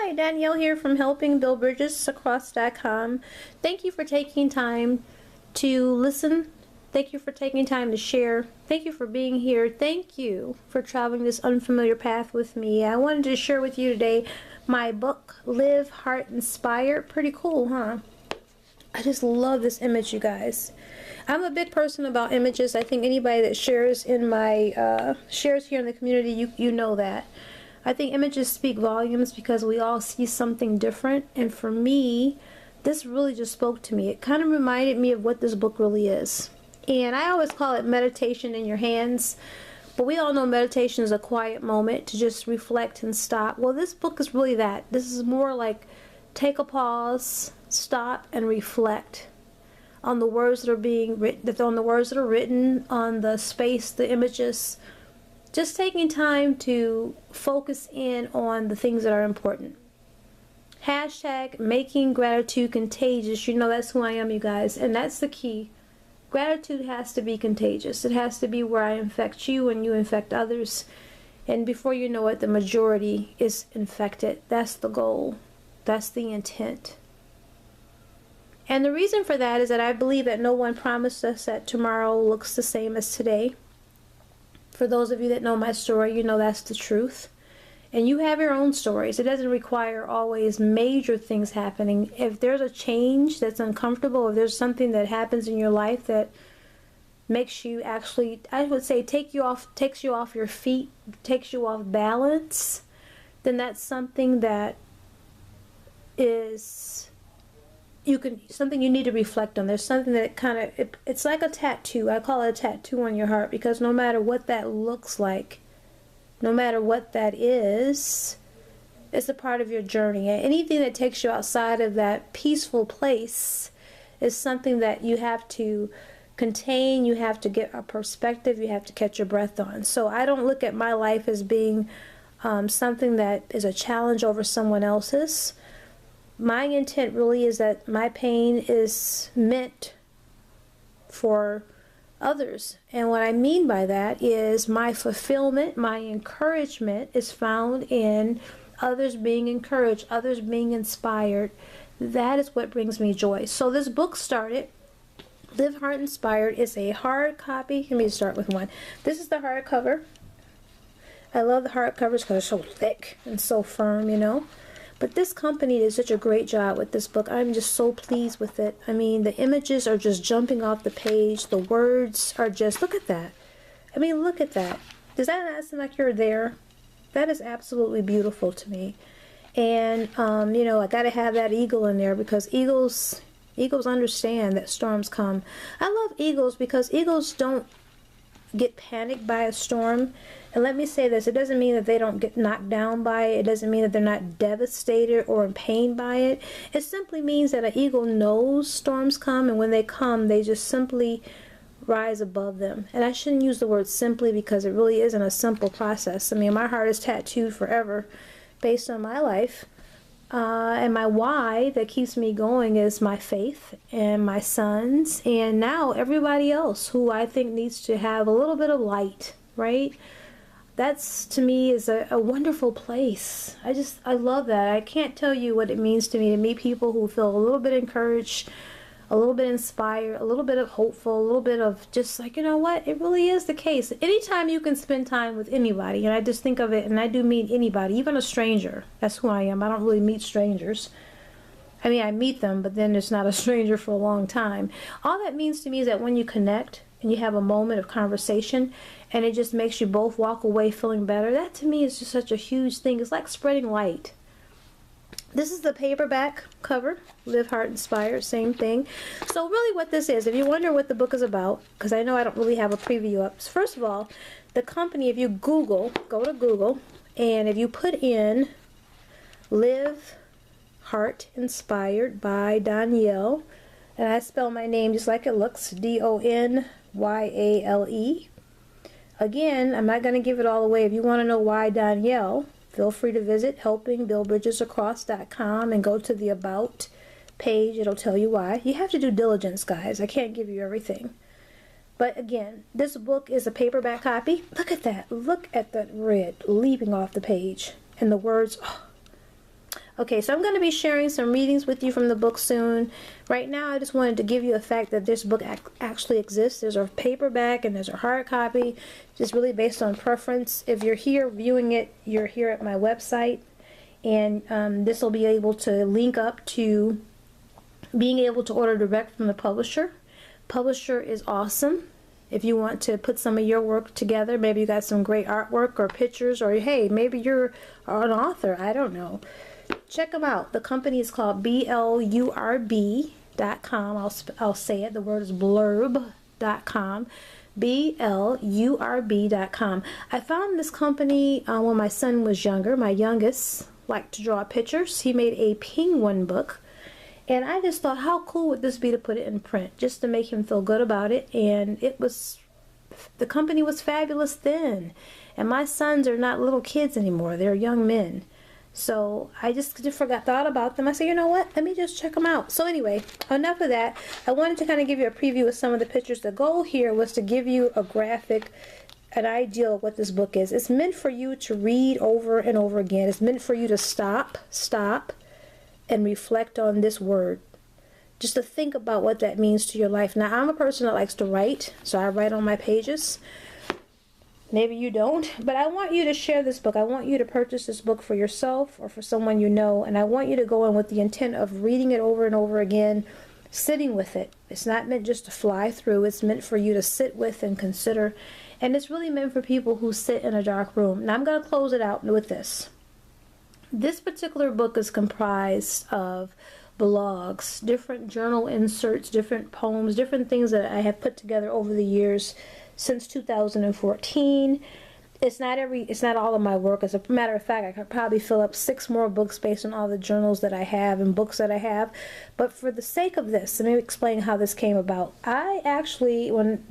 Hi, Danielle here from HelpingBuildBridgesAcross.com. Thank you for taking time to listen. Thank you for taking time to share. Thank you for being here. Thank you for traveling this unfamiliar path with me. I wanted to share with you today my book, Live Heart Inspired. Pretty cool, huh? I just love this image, you guys. I'm a big person about images. I think anybody that shares in my shares here in the community, you know that. I think images speak volumes because we all see something different, and for me, this really just spoke to me. It kind of reminded me of what this book really is. And I always call it meditation in your hands, but we all know meditation is a quiet moment to just reflect and stop. Well, this book is really that. This is more like take a pause, stop, and reflect on the words that are being written, on the words that are written, on the space, the images. Just taking time to focus in on the things that are important. Hashtag making gratitude contagious. You know that's who I am, you guys, and that's the key. Gratitude has to be contagious. It has to be where I infect you and you infect others, and before you know it, the majority is infected. That's the goal. That's the intent. And the reason for that is that I believe that no one promised us that tomorrow looks the same as today. For those of you that know my story, you know that's the truth. And you have your own stories. It doesn't require always major things happening. If there's a change that's uncomfortable, if there's something that happens in your life that makes you actually, I would say, takes you off your feet, takes you off balance, then that's something that is something you need to reflect on. There's something that kind of, it's like a tattoo. I call it a tattoo on your heart, because no matter what that looks like, no matter what that is, it's a part of your journey. And anything that takes you outside of that peaceful place is something that you have to contain, you have to get a perspective, you have to catch your breath on. So I don't look at my life as being something that is a challenge over someone else's. My intent really is that my pain is meant for others. And what I mean by that is my fulfillment, my encouragement is found in others being encouraged, others being inspired. That is what brings me joy. So this book started, Live Heart Inspired. It's a hard copy. Let me start with one. This is the hardcover. I love the hardcovers because they're so thick and so firm, you know. But this company did such a great job with this book. I'm just so pleased with it. I mean, the images are just jumping off the page. The words are just, look at that. I mean, look at that. Does that not seem like you're there? That is absolutely beautiful to me. And, you know, I got to have that eagle in there because eagles understand that storms come. I love eagles because eagles don't get panicked by a storm. And let me say this, it doesn't mean that they don't get knocked down by it. It doesn't mean that they're not devastated or in pain by it. It simply means that an eagle knows storms come, and when they come, they just simply rise above them. And I shouldn't use the word simply because it really isn't a simple process. I mean, my heart is tattooed forever based on my life. And my why that keeps me going is my faith and my sons, and now everybody else who I think needs to have a little bit of light, right? That's, to me, is a wonderful place. I love that. I can't tell you what it means to me to meet people who feel a little bit encouraged, a little bit inspired, a little bit of hopeful, a little bit of just like, you know what, it really is the case. Anytime you can spend time with anybody, and I just think of it, and I do mean anybody, even a stranger. That's who I am. I don't really meet strangers. I mean, I meet them, but then it's not a stranger for a long time. All that means to me is that when you connect and you have a moment of conversation and it just makes you both walk away feeling better, that to me is just such a huge thing. It's like spreading light. This is the paperback cover, Live Heart Inspired, same thing. So really what this is, if you wonder what the book is about, because I know I don't really have a preview up. First of all, the company, if you Google, go to Google, and if you put in Live Heart Inspired by Donyale, and I spell my name just like it looks, Donyale. Again, I'm not going to give it all away. If you want to know why Donyale, feel free to visit HelpingBuildBridgesAcross.com and go to the About page. It'll tell you why. You have to do diligence, guys. I can't give you everything. But again, this book is a paperback copy. Look at that. Look at that red leaping off the page. And the words, oh, Okay, so I'm going to be sharing some readings with you from the book soon. Right now, I just wanted to give you the fact that this book actually exists. There's a paperback and there's a hard copy, just really based on preference. If you're here viewing it, you're here at my website, and this will be able to link up to being able to order direct from the publisher. Publisher is awesome. If you want to put some of your work together, maybe you got some great artwork or pictures, or hey, maybe you're an author, I don't know. Check them out. The company is called BLURB.com. I'll say it. The word is blurb.com. BLURB.com. I found this company when my son was younger. My youngest liked to draw pictures. He made a penguin book. And I just thought, how cool would this be to put it in print, just to make him feel good about it. And the company was fabulous then. And my sons are not little kids anymore. They're young men. So I just thought about them. I said, you know what? Let me just check them out. So anyway, enough of that. I wanted to kind of give you a preview of some of the pictures. The goal here was to give you a graphic, an idea of what this book is. It's meant for you to read over and over again. It's meant for you to stop, and reflect on this word. Just to think about what that means to your life. Now, I'm a person that likes to write, so I write on my pages. Maybe you don't, but I want you to share this book. I want you to purchase this book for yourself or for someone you know, and I want you to go in with the intent of reading it over and over again, sitting with it. It's not meant just to fly through. It's meant for you to sit with and consider, and it's really meant for people who sit in a dark room. Now, I'm going to close it out with this. This particular book is comprised of blogs, different journal inserts, different poems, different things that I have put together over the years since 2014. It's not all of my work. As a matter of fact, I could probably fill up 6 more books based on all the journals that I have and books that I have. But for the sake of this, let me explain how this came about. I actually, when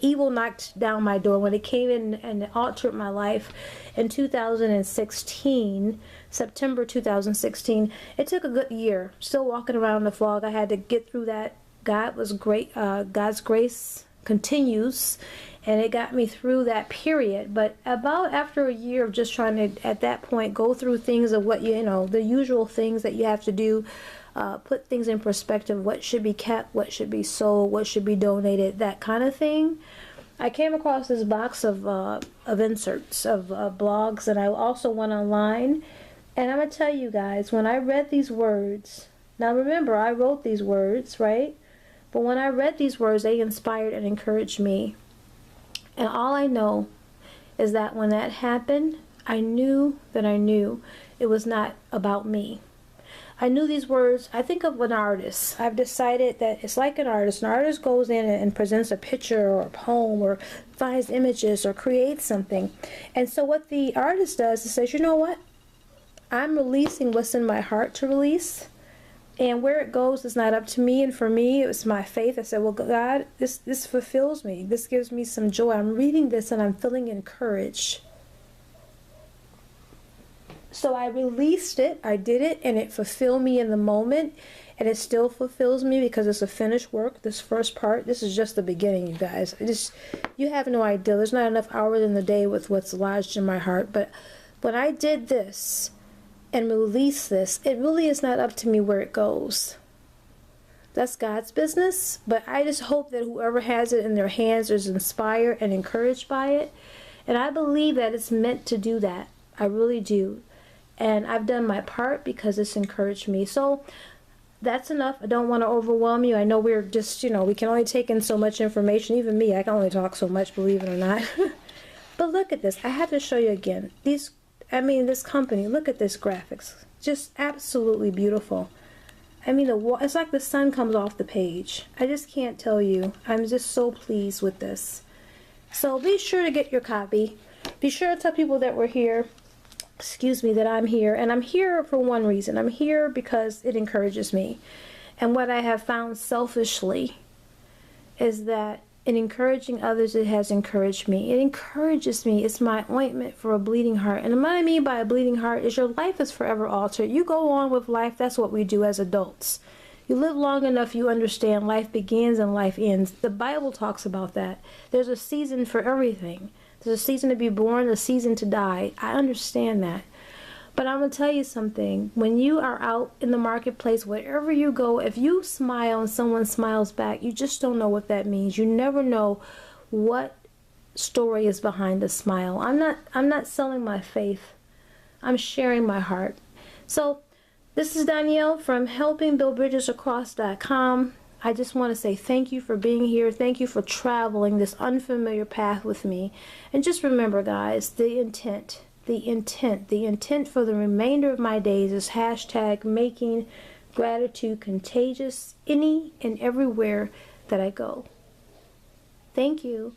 evil knocked down my door, when it came in and altered my life in 2016, September 2016, it took a good year. Still walking around the fog. I had to get through that. God was great. God's grace continues, and it got me through that period. But about after a year of just trying to, at that point, go through things of what the usual things that you have to do, put things in perspective, what should be kept, what should be sold, what should be donated, that kind of thing. I came across this box of inserts of blogs, and I also went online. And I'm going to tell you guys, when I read these words, now remember, I wrote these words, right? But when I read these words, they inspired and encouraged me. And all I know is that when that happened, I knew that I knew it was not about me. I knew these words. I think of an artist. I've decided that it's like an artist. An artist goes in and presents a picture or a poem or finds images or creates something. And so what the artist does is says, you know what? I'm releasing what's in my heart to release. And where it goes is not up to me. And for me, it was my faith. I said, well, God, this fulfills me. This gives me some joy. I'm reading this and I'm feeling encouraged. So I released it, I did it, and it fulfilled me in the moment, and it still fulfills me because it's a finished work. This first part, this is just the beginning, you guys. You have no idea. There's not enough hours in the day with what's lodged in my heart. But when I did this and released this, it really is not up to me where it goes. That's God's business, but I just hope that whoever has it in their hands is inspired and encouraged by it. And I believe that it's meant to do that. I really do. And I've done my part because it's encouraged me. So that's enough. I don't want to overwhelm you. I know we're just, we can only take in so much information. Even me, I can only talk so much, believe it or not. But look at this. I have to show you again. This company, look at this graphics. Just absolutely beautiful. It's like the sun comes off the page. I just can't tell you. I'm just so pleased with this. So be sure to get your copy. Be sure to tell people that we're here. That I'm here. And I'm here for one reason. I'm here because it encourages me. And what I have found selfishly is that in encouraging others, it has encouraged me. It encourages me. It's my ointment for a bleeding heart. And what I mean by a bleeding heart is your life is forever altered. You go on with life. That's what we do as adults. You live long enough, you understand life begins and life ends. The Bible talks about that. There's a season for everything. There's a season to be born, a season to die. I understand that. But I'm going to tell you something. When you are out in the marketplace, wherever you go, if you smile and someone smiles back, you just don't know what that means. You never know what story is behind the smile. I'm not selling my faith. I'm sharing my heart. So this is Donyale from HelpingBuildBridgesAcross.com. I just want to say thank you for being here. Thank you for traveling this unfamiliar path with me. And just remember, guys, the intent for the remainder of my days is hashtag making gratitude contagious any and everywhere that I go. Thank you.